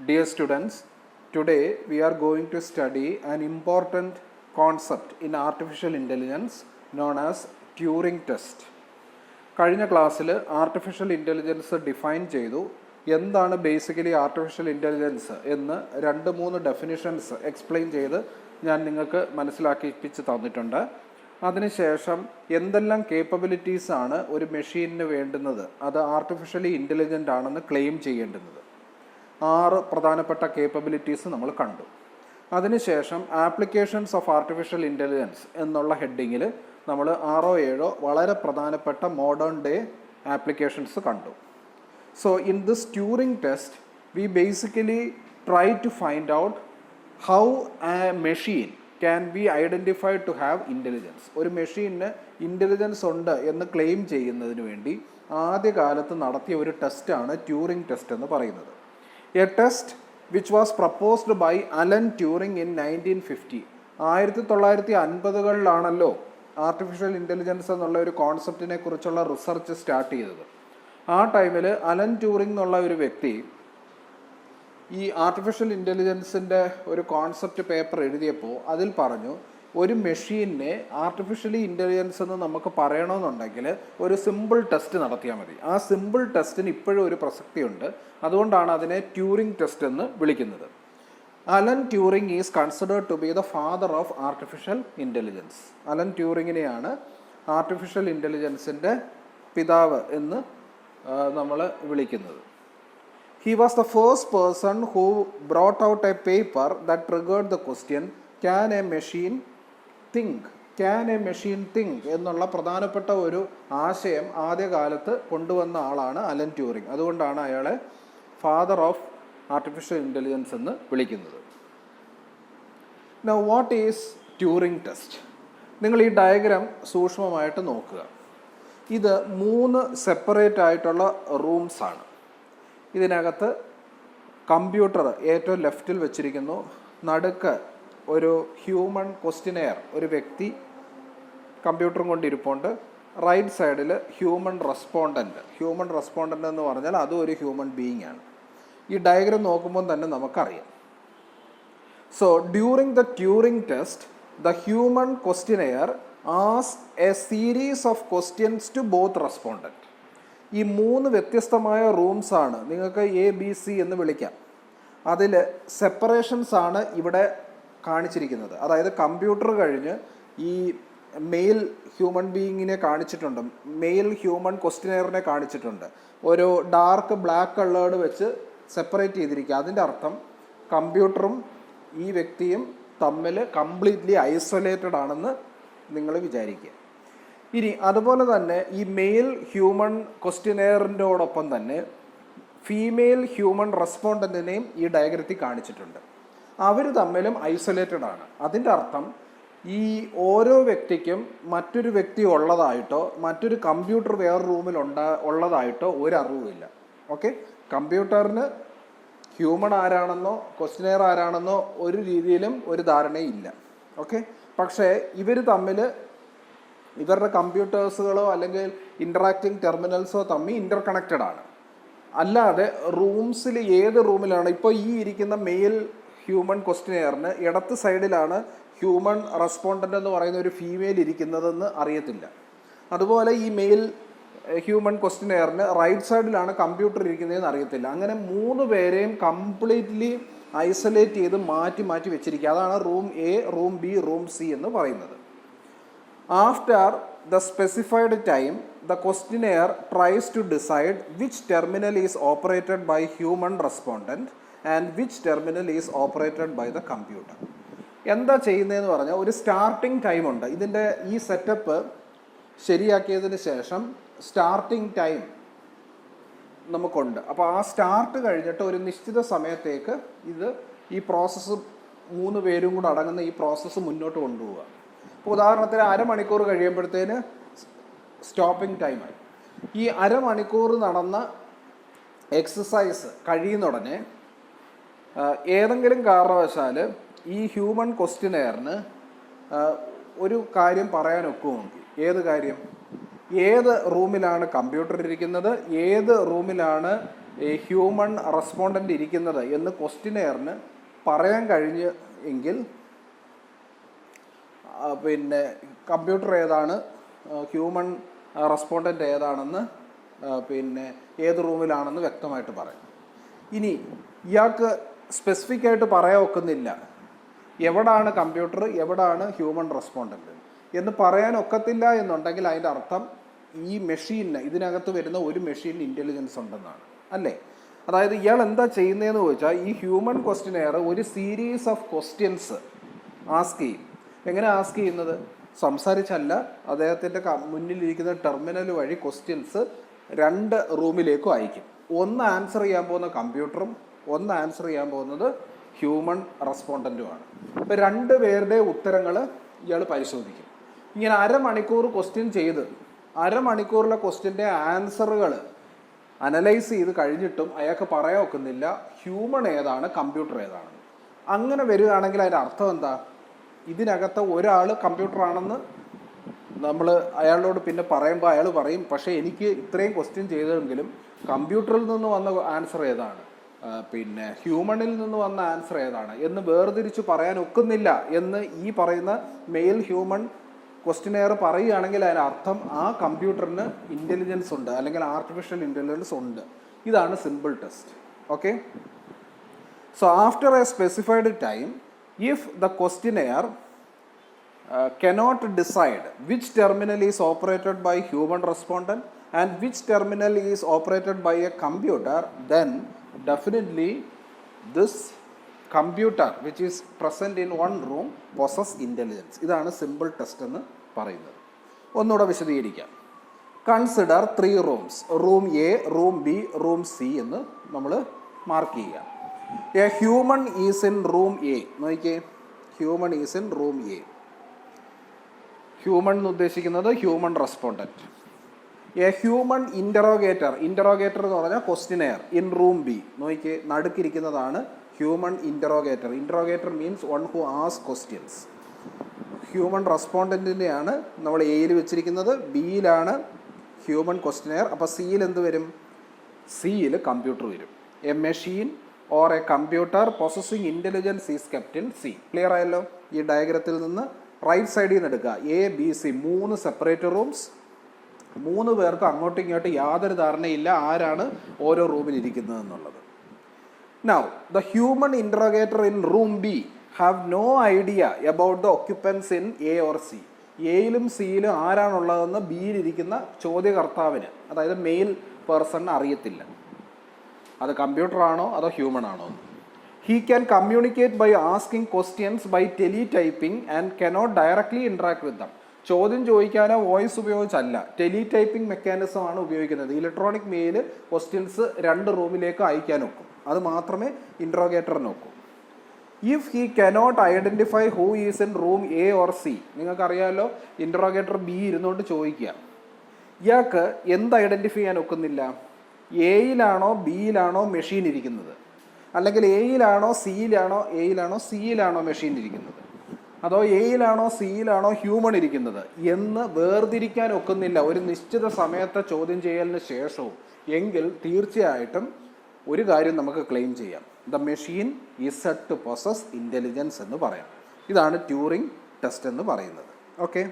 Dear students, today we are going to study an important concept in artificial intelligence known as Turing test. കഴിഞ്ഞ ക്ലാസ്സിൽ artificial intelligence define ചെയ്തു. എന്താണ് basically artificial intelligence എന്ന് 2-3 definitions explain ചെയ്ത് ഞാൻ നിങ്ങൾക്ക് മനസ്സിലാക്കിപ്പിച്ച് തന്നിട്ടുണ്ട്. അതിനുശേഷം എന്തെല്ലാം കേപ്പബിലിറ്റീസാണ് ഒരു മെഷീനിന് വേണ്ടുന്നത്, അത് ആർട്ടിഫിഷ്യലി ഇൻ്റലിജൻ്റ് ആണെന്ന് ക്ലെയിം ചെയ്യേണ്ടുന്നത്. 6 പ്രധാനപ്പെട്ട കേപ്പബിലിറ്റീസ് നമ്മൾ കണ്ടു. അതിനുശേഷം ആപ്ലിക്കേഷൻസ് ഓഫ് ആർട്ടിഫിഷ്യൽ ഇൻ്റലിജൻസ് എന്നുള്ള ഹെഡിങ്ങിൽ നമ്മൾ 6-7 വളരെ പ്രധാനപ്പെട്ട മോഡേൺ ഡേ ആപ്ലിക്കേഷൻസ് കണ്ടു. So in this Turing test we basically try to find out how a machine can be identified to have intelligence. ഒരു മെഷീനിന് ഇൻ്റലിജൻസ് ഉണ്ട് എന്ന് ക്ലെയിം ചെയ്യുന്നതിന് വേണ്ടി ആദ്യകാലത്ത് നടത്തിയ ഒരു ടെസ്റ്റാണ് ട്യൂറിംഗ് ടെസ്റ്റ് എന്ന് പറയുന്നത്. A test which was proposed by Alan Turing in 1950. 1950-കളിലാണല്ലോ ആർട്ടിഫിഷ്യൽ ഇൻ്റലിജൻസ് എന്നുള്ള ഒരു കോൺസെപ്റ്റിനെ കുറിച്ചുള്ള റിസർച്ച് സ്റ്റാർട്ട് ചെയ്തത്. ആ ടൈമിൽ അലൻ ട്യൂറിംഗ് എന്നുള്ള ഒരു വ്യക്തി ഈ ആർട്ടിഫിഷ്യൽ ഇൻ്റലിജൻസിൻ്റെ ഒരു കോൺസെപ്റ്റ് പേപ്പർ എഴുതിയപ്പോൾ അതിൽ പറഞ്ഞു, ഒരു മെഷീനെ ആർട്ടിഫിഷ്യലി ഇൻ്റലിജൻസ് എന്ന് നമുക്ക് പറയണമെന്നുണ്ടെങ്കിൽ ഒരു സിമ്പിൾ ടെസ്റ്റ് നടത്തിയാൽ മതി. ആ സിമ്പിൾ ടെസ്റ്റിന് ഇപ്പോഴും ഒരു പ്രസക്തിയുണ്ട്. അതുകൊണ്ടാണ് അതിനെ ട്യൂറിംഗ് ടെസ്റ്റ് എന്ന് വിളിക്കുന്നത്. Alan Turing is considered to be the father of artificial intelligence. അലൻ ട്യൂറിങ്ങിനെയാണ് ആർട്ടിഫിഷ്യൽ ഇൻ്റലിജൻസിൻ്റെ പിതാവ് എന്ന് നമ്മൾ വിളിക്കുന്നത്. He was the first person who brought out a paper that triggered the question, can a machine think? Can a machine think എന്നുള്ള പ്രധാനപ്പെട്ട ഒരു ആശയം ആദ്യകാലത്ത് കൊണ്ടുവന്ന ആളാണ് അലൻ ട്യൂറിംഗ്. അതുകൊണ്ടാണ് അയാളെ ഫാദർ ഓഫ് ആർട്ടിഫിഷ്യൽ ഇൻ്റലിജൻസ് എന്ന് വിളിക്കുന്നത്. Now what is Turing test? നിങ്ങൾ ഈ ഡയഗ്രാം സൂക്ഷ്മമായിട്ട് നോക്കുക. ഇത് 3 സെപ്പറേറ്റ് ആയിട്ടുള്ള റൂംസ് ആണ്. ഇതിനകത്ത് കമ്പ്യൂട്ടർ ഏറ്റവും ലെഫ്റ്റിൽ വെച്ചിരിക്കുന്നു. നടുക്ക് ഒരു ഹ്യൂമൻ ക്വസ്റ്റിനെയർ, ഒരു വ്യക്തി കമ്പ്യൂട്ടറും കൊണ്ടിരിപ്പുണ്ട്. റൈറ്റ് സൈഡിൽ ഹ്യൂമൻ റെസ്പോണ്ടൻ്റ് എന്ന് പറഞ്ഞാൽ അതും ഒരു ഹ്യൂമൻ ബീയിങ് ആണ്. ഈ ഡയഗ്രാം നോക്കുമ്പോൾ തന്നെ നമുക്കറിയാം. So during the Turing test the human questionnaire asked a series of questions to both respondent. ഈ 3 വ്യത്യസ്തമായ റൂംസ് ആണ്, നിങ്ങൾക്ക് ABC എന്ന് വിളിക്കാം. അതിൽ സെപ്പറേഷൻസ് ആണ് ഇവിടെ കാണിച്ചിരിക്കുന്നത്. അതായത് കമ്പ്യൂട്ടർ കഴിഞ്ഞ് ഈ മെയിൽ ഹ്യൂമൻ ബീയിങ്ങിനെ കാണിച്ചിട്ടുണ്ട്, മെയിൽ ഹ്യൂമൻ ക്വസ്റ്റിനെയറിനെ കാണിച്ചിട്ടുണ്ട്. ഒരു ഡാർക്ക് ബ്ലാക്ക് കളേർഡ് വെച്ച് സെപ്പറേറ്റ് ചെയ്തിരിക്കുക. അതിൻ്റെ അർത്ഥം കമ്പ്യൂട്ടറും ഈ വ്യക്തിയും തമ്മിൽ കംപ്ലീറ്റ്ലി ഐസൊലേറ്റഡ് ആണെന്ന് നിങ്ങൾ വിചാരിക്കുക. ഇനി അതുപോലെ തന്നെ ഈ മെയിൽ ഹ്യൂമൻ ക്വസ്റ്റിനെയറിൻ്റെയോടൊപ്പം തന്നെ ഫീമെയിൽ ഹ്യൂമൻ റെസ്പോണ്ടൻറ്റിനെയും ഈ ഡയഗ്രത്തിൽ കാണിച്ചിട്ടുണ്ട്. അവർ തമ്മിലും ഐസൊലേറ്റഡ് ആണ്. അതിൻ്റെ അർത്ഥം ഈ ഓരോ വ്യക്തിക്കും മറ്റൊരു വ്യക്തി ഉള്ളതായിട്ടോ മറ്റൊരു കമ്പ്യൂട്ടർ വേറെ റൂമിൽ ഉള്ളതായിട്ടോ ഒരു അറിവുമില്ല. ഓക്കെ, കമ്പ്യൂട്ടറിന് ഹ്യൂമൻ ആരാണെന്നോ ക്വസ്റ്റിനെയർ ആരാണെന്നോ ഒരു രീതിയിലും ഒരു ധാരണയില്ല. ഓക്കെ, പക്ഷേ ഇവർ തമ്മിൽ ഇവരുടെ കമ്പ്യൂട്ടേഴ്സുകളോ അല്ലെങ്കിൽ ഇൻ്ററാക്റ്റിംഗ് ടെർമിനൽസോ തമ്മിൽ ഇൻ്റർ കണക്റ്റഡ് ആണ്. അല്ലാതെ റൂംസിൽ ഏത് റൂമിലാണ് ഇപ്പോൾ ഈ ഇരിക്കുന്ന മെയിൽ ഹ്യൂമൻ ക്വസ്റ്റിനെയറിന് ഇടത്ത് സൈഡിലാണ് ഹ്യൂമൻ റെസ്പോണ്ടൻ്റ് എന്ന് പറയുന്ന ഒരു ഫീമെയിൽ ഇരിക്കുന്നതെന്ന് അറിയത്തില്ല. അതുപോലെ ഈ മെയിൽ ഹ്യൂമൻ ക്വസ്റ്റിനെയറിന് റൈറ്റ് സൈഡിലാണ് കമ്പ്യൂട്ടർ ഇരിക്കുന്നതെന്ന് അറിയത്തില്ല. അങ്ങനെ 3 പേരെയും കംപ്ലീറ്റ്ലി ഐസൊലേറ്റ് ചെയ്ത് മാറ്റി മാറ്റി വെച്ചിരിക്കുക. അതാണ് room A, room B, room C എന്ന് പറയുന്നത്. After the specified time, the questionnaire tries to decide which terminal is operated by human respondent and which terminal is operated by the computer. എന്താ ചെയ്യുന്നതെന്ന് പറഞ്ഞാൽ ഒരു സ്റ്റാർട്ടിംഗ് ടൈം ഉണ്ട്. ഇതിൻ്റെ ഈ setup ശരിയാക്കിയതിന് ശേഷം സ്റ്റാർട്ടിംഗ് ടൈം നമുക്കുണ്ട്. അപ്പോൾ ആ സ്റ്റാർട്ട് കഴിഞ്ഞിട്ട് ഒരു നിശ്ചിത സമയത്തേക്ക് ഈ പ്രോസസ്സ് 3 പേരും കൂടെ അടങ്ങുന്ന ഈ പ്രോസസ്സ് മുന്നോട്ട് കൊണ്ടുപോവുക. ഇപ്പോൾ ഉദാഹരണത്തിന് അരമണിക്കൂർ കഴിയുമ്പോഴത്തേന് സ്റ്റോപ്പിംഗ് ടൈമായി. ഈ അരമണിക്കൂർ നടന്ന എക്സസൈസ് കഴിയുന്നുടനെ ഏതെങ്കിലും കാരണവശാൽ ഈ ഹ്യൂമൻ ക്വസ്റ്റിനെയറിന് ഒരു കാര്യം പറയാനൊക്കുമെങ്കിൽ, ഏത് കാര്യം, ഏത് റൂമിലാണ് കമ്പ്യൂട്ടർ ഇരിക്കുന്നത്, ഏത് റൂമിലാണ് ഈ ഹ്യൂമൺ റെസ്പോണ്ടൻ്റ് ഇരിക്കുന്നത് എന്ന് ക്വസ്റ്റിനെയറിന് പറയാൻ കഴിഞ്ഞ് എങ്കിൽ പിന്നെ കമ്പ്യൂട്ടർ ഏതാണ്, ഹ്യൂമൻ റെസ്പോണ്ടൻ്റ് ഏതാണെന്ന് പിന്നെ ഏത് റൂമിലാണെന്ന് വ്യക്തമായിട്ട് പറയും. ഇനി ഇയാൾക്ക് സ്പെസിഫിക് ആയിട്ട് പറയാൻ ഒക്കുന്നില്ല എവിടാണ് കമ്പ്യൂട്ടർ, എവിടാണ് ഹ്യൂമൻ റെസ്പോണ്ടൻ്റ് എന്ന് പറയാൻ ഒക്കത്തില്ല എന്നുണ്ടെങ്കിൽ അതിൻ്റെ അർത്ഥം ഈ മെഷീനിന്, ഇതിനകത്ത് വരുന്ന ഒരു മെഷീനിന് ഇൻ്റലിജൻസ് ഉണ്ടെന്നാണ്, അല്ലേ? അതായത് ഇയാൾ എന്താ ചെയ്യുന്നതെന്ന് ചോദിച്ചാൽ ഈ ഹ്യൂമൻ ക്വസ്റ്റിനെയർ ഒരു സീരീസ് ഓഫ് ക്വസ്റ്റ്യൻസ് ആസ്ക് ചെയ്യും. എങ്ങനെ ആസ്ക് ചെയ്യുന്നത്? സംസാരിച്ചല്ല, അദ്ദേഹത്തിൻ്റെ മുന്നിലിരിക്കുന്ന ടെർമിനൽ വഴി ക്വസ്റ്റ്യൻസ് 2 റൂമിലേക്കും അയക്കും. ഒന്ന് ആൻസർ ചെയ്യാൻ പോകുന്ന കമ്പ്യൂട്ടറും ഒന്ന് ആൻസർ ചെയ്യാൻ പോകുന്നത് ഹ്യൂമൻ റെസ്പോണ്ടൻറ്റുമാണ്. ഇപ്പോൾ 2 പേരുടെ ഉത്തരങ്ങൾ ഇയാൾ പരിശോധിക്കും. ഇങ്ങനെ അരമണിക്കൂർ ക്വസ്റ്റ്യൻ ചെയ്ത് അരമണിക്കൂറിലെ ക്വസ്റ്റ്യൻ്റെ ആൻസറുകൾ അനലൈസ് ചെയ്ത് കഴിഞ്ഞിട്ടും അയാൾക്ക് പറയാൻ ഒക്കുന്നില്ല ഹ്യൂമൺ ഏതാണ് കമ്പ്യൂട്ടർ ഏതാണെന്ന്. അങ്ങനെ വരികയാണെങ്കിൽ അതിൻ്റെ അർത്ഥം എന്താ? ഇതിനകത്ത് ഒരാൾ കമ്പ്യൂട്ടറാണെന്ന് നമ്മൾ അയാളോട് പിന്നെ പറയുമ്പോൾ അയാൾ പറയും, പക്ഷേ എനിക്ക് ഇത്രയും ക്വസ്റ്റ്യൻ ചെയ്തെങ്കിലും കമ്പ്യൂട്ടറിൽ നിന്ന് വന്ന ആൻസർ ഏതാണ്, പിന്നെ ഹ്യൂമണിൽ നിന്ന് വന്ന ആൻസർ ഏതാണ് എന്ന് വേർതിരിച്ച് പറയാൻ ഒക്കുന്നില്ല എന്ന് ഈ പറയുന്ന മെയിൽ ഹ്യൂമൺ ക്വസ്റ്റിനെയർ പറയുകയാണെങ്കിൽ അതിനർത്ഥം ആ കമ്പ്യൂട്ടറിന് ഇൻ്റലിജൻസ് ഉണ്ട്, അല്ലെങ്കിൽ ആർട്ടിഫിഷ്യൽ ഇൻ്റലിജൻസ് ഉണ്ട്. ഇതാണ് simple test. Okay, so after A specified time, if the questionnaire cannot decide which terminal is operated by human respondent and which terminal is operated by a computer, then definitely this computer which is present in one room possess intelligence. ഇതാണ് simple test എന്ന് പറയുന്നത്. ഒന്നുകൂടെ വിശദീകരിക്കാം. Consider 3 rooms, room A, room B, room C എന്ന് നമ്മൾ mark ചെയ്യുക. A human is in room A. നോക്കിയേ, human is in room A. Human എന്ന് ഉദ്ദേശിക്കുന്നത് human respondent. A human interrogator, interrogator എന്ന് പറഞ്ഞാൽ ക്വസ്റ്റിനെയർ, ഇൻ റൂം ബി. നോക്കിയേ, നടുക്കിരിക്കുന്നതാണ് human interrogator. Interrogator means one who ask questions. ഹ്യൂമൻ റെസ്പോണ്ടൻറ്റിനെയാണ് നമ്മൾ എയിൽ വെച്ചിരിക്കുന്നത്, ബിയിലാണ് ഹ്യൂമൻ ക്വസ്റ്റിനെയർ. അപ്പോൾ സിയിൽ എന്ത് വരും? സിയിൽ കമ്പ്യൂട്ടർ വരും. A machine or A computer possessing intelligence is kept in C. Clear ആയല്ലോ? ഈ ഡയഗ്രത്തിൽ നിന്ന് റൈറ്റ് സൈഡിൽ നിന്ന് എടുക്കുക. A, B, C 3 separate rooms. 3 പേർക്ക് അങ്ങോട്ടും ഇങ്ങോട്ടും യാതൊരു ധാരണയില്ല ആരാണ് ഓരോ റൂമിൽ ഇരിക്കുന്നത് എന്നുള്ളത്. Now the human interrogator in room B have no idea about the occupants in A or C. എയിലും സിയിലും ആരാണുള്ളതെന്ന് ബിയിലിരിക്കുന്ന ചോദ്യകർത്താവിന്, അതായത് മെയിൽ പേഴ്സണിന് അറിയത്തില്ല അത് കമ്പ്യൂട്ടറാണോ അതോ ഹ്യൂമൺ ആണോ എന്ന്. He can communicate by asking questions by teletyping and cannot directly interact with them. ചോദ്യം ചോദിക്കാനോ വോയിസ് ഉപയോഗിച്ചല്ല, ടെലിടൈപ്പിംഗ് മെക്കാനിസം ആണ് ഉപയോഗിക്കുന്നത്. ഇലക്ട്രോണിക് മെയിൽ ക്വസ്റ്റ്യൻസ് 2 റൂമിലേക്ക് അയക്കാൻ ഒക്കും, അത് മാത്രമേ ഇൻട്രോഗേറ്ററിന് ഒക്കൂ. If he cannot identify who is in room A or C, നിങ്ങൾക്കറിയാമല്ലോ ഇൻട്രോഗേറ്റർ ബി ഇരുന്നുകൊണ്ട് ചോദിക്കുക, ഇയാൾക്ക് എന്ത് ഐഡൻറ്റിഫൈ ചെയ്യാൻ ഒക്കുന്നില്ല? എയിലാണോ ബിയിലാണോ മെഷീൻ ഇരിക്കുന്നത്, അല്ലെങ്കിൽ എയിലാണോ സിയിലാണോ മെഷീൻ ഇരിക്കുന്നത്, അതോ എയിലാണോ സിയിലാണോ ഹ്യൂമൺ ഇരിക്കുന്നത് എന്ന് വേർതിരിക്കാൻ ഒക്കുന്നില്ല ഒരു നിശ്ചിത സമയത്തെ ചോദ്യം ചെയ്യലിന് ശേഷവും. എങ്കിൽ തീർച്ചയായിട്ടും ഒരു കാര്യം നമുക്ക് ക്ലെയിം ചെയ്യാം, the machine is said to possess intelligence എന്ന് പറയാം. ഇതാണ് ട്യൂറിംഗ് ടെസ്റ്റ് എന്ന് പറയുന്നത്. ഓക്കെ.